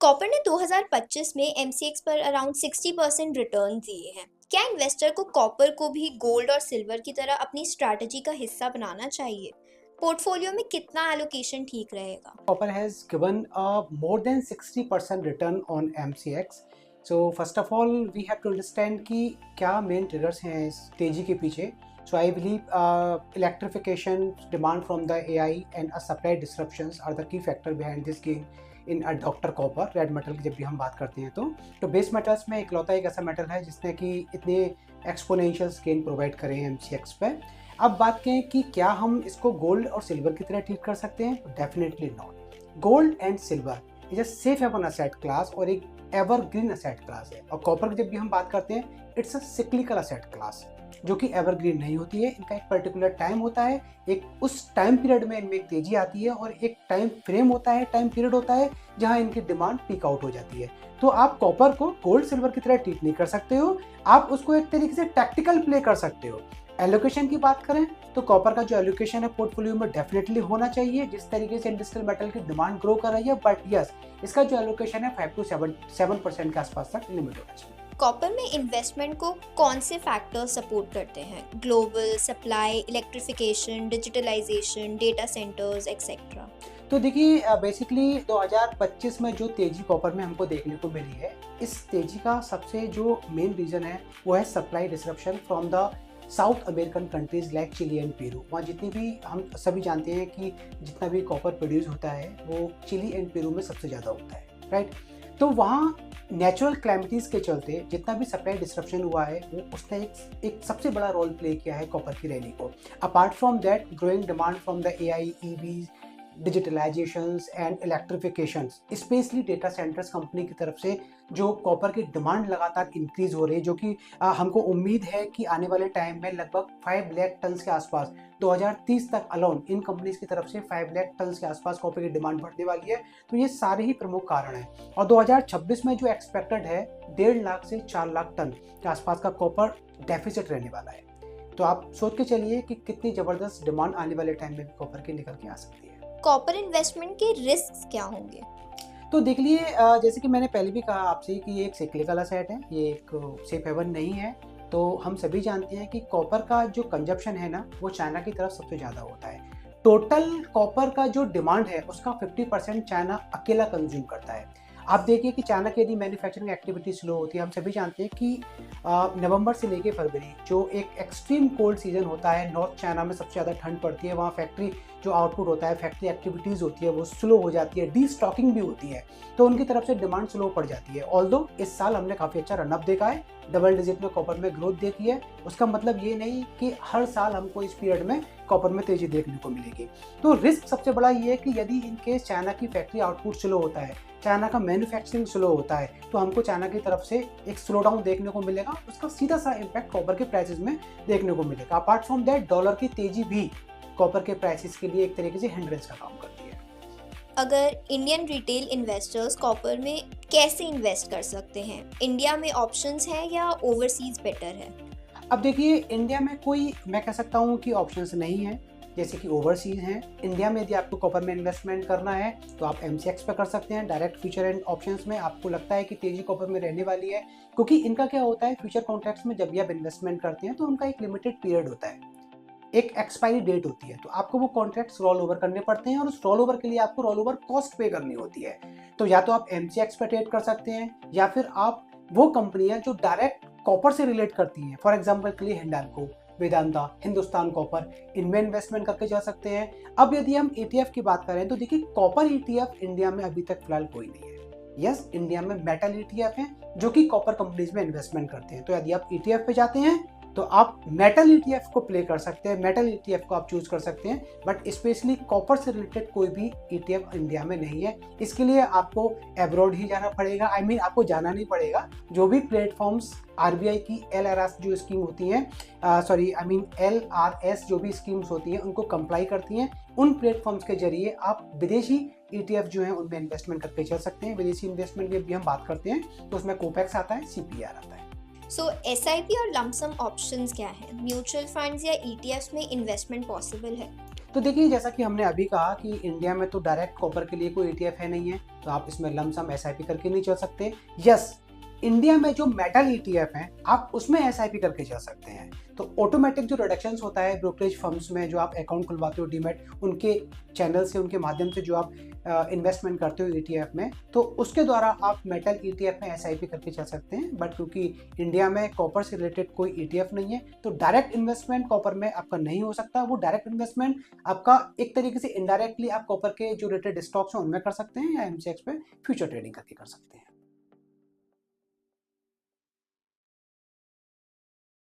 Copper ने 2025 में MCX पर अराउंड 60% रिटर्न दिए हैं। क्या इन्वेस्टर को कॉपर को भी गोल्ड और सिल्वर की तरह अपनी स्ट्रैटेजी का हिस्सा बनाना चाहिए? पोर्टफोलियो में कितना एलोकेशन ठीक रहेगा? Copper has given a more than 60% return on MCX. So first of all, we have to understand कि क्या main triggers हैं इस तेजी के पीछे. So I believe electrification, demand from the AI and a supply disruptions are the key factor behind this gain in a Dr. Copper, red metal की जब भी हम बात करते हैं तो बेस मेटल्स में इकलौता एक ऐसा मेटल है जिसने कि इतने एक्सपोनेंशियल गेन प्रोवाइड करे हैं MCX पे. अब बात करें कि क्या हम इसको गोल्ड और सिल्वर की तरह ट्रीट कर सकते हैं, तो definitely not. Gold and silver is a safe haven asset class और एक एवरग्रीन असेट क्लास है. और कॉपर की जब भी हम बात करते हैं, it's a cyclical asset class जो कि एवरग्रीन नहीं होती है. इनका एक पर्टिकुलर टाइम होता है, एक उस टाइम पीरियड में इनमें एक तेजी आती है और एक टाइम फ्रेम होता है, टाइम पीरियड होता है जहां इनकी डिमांड पीक आउट हो जाती है. तो आप कॉपर को गोल्ड सिल्वर की तरह ट्रीट नहीं कर सकते हो, आप उसको एक तरीके से टैक्टिकल प्ले कर सकते हो. एलोकेशन की बात करें तो कॉपर का जो एलोकेशन है पोर्टफोलियो में डेफिनेटली होना चाहिए जिस तरीके से इंडस्ट्रियल मेटल की डिमांड ग्रो कर रही है. बट यस, इसका जो एलोकेशन है 5 to 7% के आसपास तक लिमिट होना चाहिए. कॉपर में इन्वेस्टमेंट को कौन से फैक्टर्स सपोर्ट करते हैं? Global supply, electrification, digitalisation, data centres etcetera. तो देखिए, बेसिकली 2025 में जो तेजी कॉपर में हमको देखने को मिली है, इस तेजी का सबसे जो मेन रीजन है वो है supply disruption from the South American countries like Chile and Peru. वहाँ जितनी भी हम सभी जानते हैं कि जितना भी कॉपर प्रोड्यूस होता है वो चिली एंड पेरू में सबसे ज़्यादा होता है, राइट. तो वहाँ नेचुरल क्लैमिटीज़ के चलते जितना भी सप्लाई डिसरप्शन हुआ है वो उसने एक सबसे बड़ा रोल प्ले किया है कॉपर की रैली को. Apart from that, growing demand from the AI, EVs, digitalisations and electrifications, specially data centres company की तरफ से जो कॉपर की डिमांड लगातार इंक्रीज हो रही है, जो कि हमको उम्मीद है कि आने वाले टाइम में लगभग 5 लाख टन के आसपास 2030 तक अलोन इन कंपनीज की तरफ से 5 लाख टन के आसपास कॉपर की डिमांड बढ़ने वाली है. तो ये सारे ही प्रमुख कारण हैं. और 2026 में जो एक्सपेक्टेड है 1.5 लाख से 4 लाख टन के आसपास का कॉपर डेफिसिट रहने वाला है. तो आप सोच के चलिए कि कितनी ज़बरदस्त डिमांड आने वाले टाइम में कॉपर की निकल के आ सकती है. कॉपर इन्वेस्टमेंट के रिस्क क्या होंगे? तो देख लिए, जैसे कि मैंने पहले भी कहा आपसे कि ये एक सिक्लिकल असेट है, ये एक सेफ हेवन नहीं है. तो हम सभी जानते हैं कि कॉपर का जो कंजप्शन है ना वो चाइना की तरफ सबसे ज़्यादा होता है. टोटल कॉपर का जो डिमांड है उसका 50% चाइना अकेला कंज्यूम करता है. आप देखिए कि चाइना की यदि मैन्युफैक्चरिंग एक्टिविटी स्लो होती है, हम सभी जानते हैं कि नवंबर से लेके फरवरी जो एक एक्सट्रीम कोल्ड सीजन होता है, नॉर्थ चाइना में सबसे ज़्यादा ठंड पड़ती है, वहाँ फैक्ट्री जो आउटपुट होता है, फैक्ट्री एक्टिविटीज़ होती है वो स्लो हो जाती है, डी स्टॉकिंग भी होती है, तो उनकी तरफ से डिमांड स्लो पड़ जाती है. ऑल्दो इस साल हमने काफ़ी अच्छा रनअप देखा है, डबल डिजिट में कॉपर में ग्रोथ देखी है. उसका मतलब ये नहीं कि हर साल हमको इस पीरियड में कॉपर में तेजी देखने को मिलेगी. तो रिस्क सबसे बड़ा ये है कि यदि इनकेस चाइना की फैक्ट्री आउटपुट स्लो होता है, चाइना का मैन्युफैक्चरिंग स्लो होता है, तो हमको चाइना की तरफ से एक स्लो डाउन देखने को मिलेगा. उसका सीधा सा इम्पैक्ट कॉपर के प्राइसेस में देखने को मिलेगा. अपार्ट फ्रॉम दैट, डॉलर की तेजी भी कॉपर के प्राइसेस के लिए एक तरीके से हिंड्रेंस का काम करती है. अगर इंडियन रिटेल इन्वेस्टर्स कॉपर में कैसे इन्वेस्ट कर सकते हैं? इंडिया में ऑप्शंस हैं या ओवरसीज बेटर है? अब देखिए, इंडिया में कोई, मैं कह सकता हूँ कि ऑप्शंस नहीं है जैसे कि ओवरसीज हैं. इंडिया में यदि आपको कॉपर में इन्वेस्टमेंट करना है तो आप MCX पे कर सकते हैं. डायरेक्ट फ्यूचर एंड ऑप्शंस में आपको लगता है कि तेजी कॉपर में रहने वाली है, क्योंकि इनका क्या होता है, फ्यूचर कॉन्ट्रैक्ट्स में जब भी आप इन्वेस्टमेंट करते हैं तो उनका एक लिमिटेड पीरियड होता है, एक एक्सपायरी डेट होती है. तो आपको वो कॉन्ट्रैक्ट्स रोल ओवर करने पड़ते हैं और उस रोल ओवर के लिए आपको रोल ओवर कॉस्ट पे करनी होती है. तो या तो आप MCX पे ट्रेड कर सकते हैं या फिर आप वो कंपनियां जो डायरेक्ट कॉपर से रिलेट करती हैं, फॉर एग्जाम्पल के लिए हिंडाल्को, वेदांता, हिंदुस्तान कॉपर, इनमें इन्वेस्टमेंट करके जा सकते हैं. अब यदि हम ETF की बात करें तो देखिए, कॉपर ETF इंडिया में अभी तक फिलहाल कोई नहीं है. यस, इंडिया में मेटल ETF है जो कि कॉपर कंपनीज में इन्वेस्टमेंट करते हैं. तो यदि आप ETF पे जाते हैं तो आप मेटल ETF को प्ले कर सकते हैं, मेटल ETF को आप चूज कर सकते हैं. बट स्पेशली कॉपर से रिलेटेड कोई भी ETF इंडिया में नहीं है. इसके लिए आपको एब्रॉड ही जाना पड़ेगा. आपको जाना नहीं पड़ेगा. जो भी प्लेटफॉर्म्स RBI की LRS जो स्कीम होती हैं, LRS जो भी स्कीम्स होती हैं उनको कंप्लाई करती हैं, उन प्लेटफॉर्म्स के जरिए आप विदेशी ETF जो हैं उनमें इन्वेस्टमेंट करके चल सकते हैं. विदेशी इन्वेस्टमेंट की भी हम बात करते हैं तो उसमें कोपेक्स आता है, CPR आता है. सो SIP और लमसम ऑप्शंस क्या हैं? म्यूचुअल फंड्स या ETFs में इन्वेस्टमेंट पॉसिबल है? तो देखिए, जैसा कि हमने अभी कहा कि इंडिया में तो डायरेक्ट कॉपर के लिए कोई ETF है नहीं है, तो आप इसमें लमसम SIP करके नहीं चल सकते। यस, इंडिया में जो मेटल ETF हैं, आप उसमें SIP करके चल सकते हैं। तो ऑटोमेटिक जो रिडक्शंस होता है ब्रोकरेज फर्म्स में, जो आप अकाउंट खुलवाते हो डीमैट, उनके चैनल से, उनके माध्यम से जो आप इन्वेस्टमेंट करते हो ETF में, तो उसके द्वारा आप मेटल ETF में SIP करके चल सकते हैं। बट क्योंकि इंडिया में कॉपर से रिलेटेड कोई ETF नहीं है, तो डायरेक्ट इन्वेस्टमेंट कॉपर में आपका नहीं हो सकता। वो डायरेक्ट इन्वेस्टमेंट आपका एक तरीके से इनडायरेक्टली आप कॉपर के जो रिलेटेड स्टॉक्स हैं उनमें कर सकते हैं, या MCX पे फ्यूचर ट्रेडिंग करके कर सकते हैं।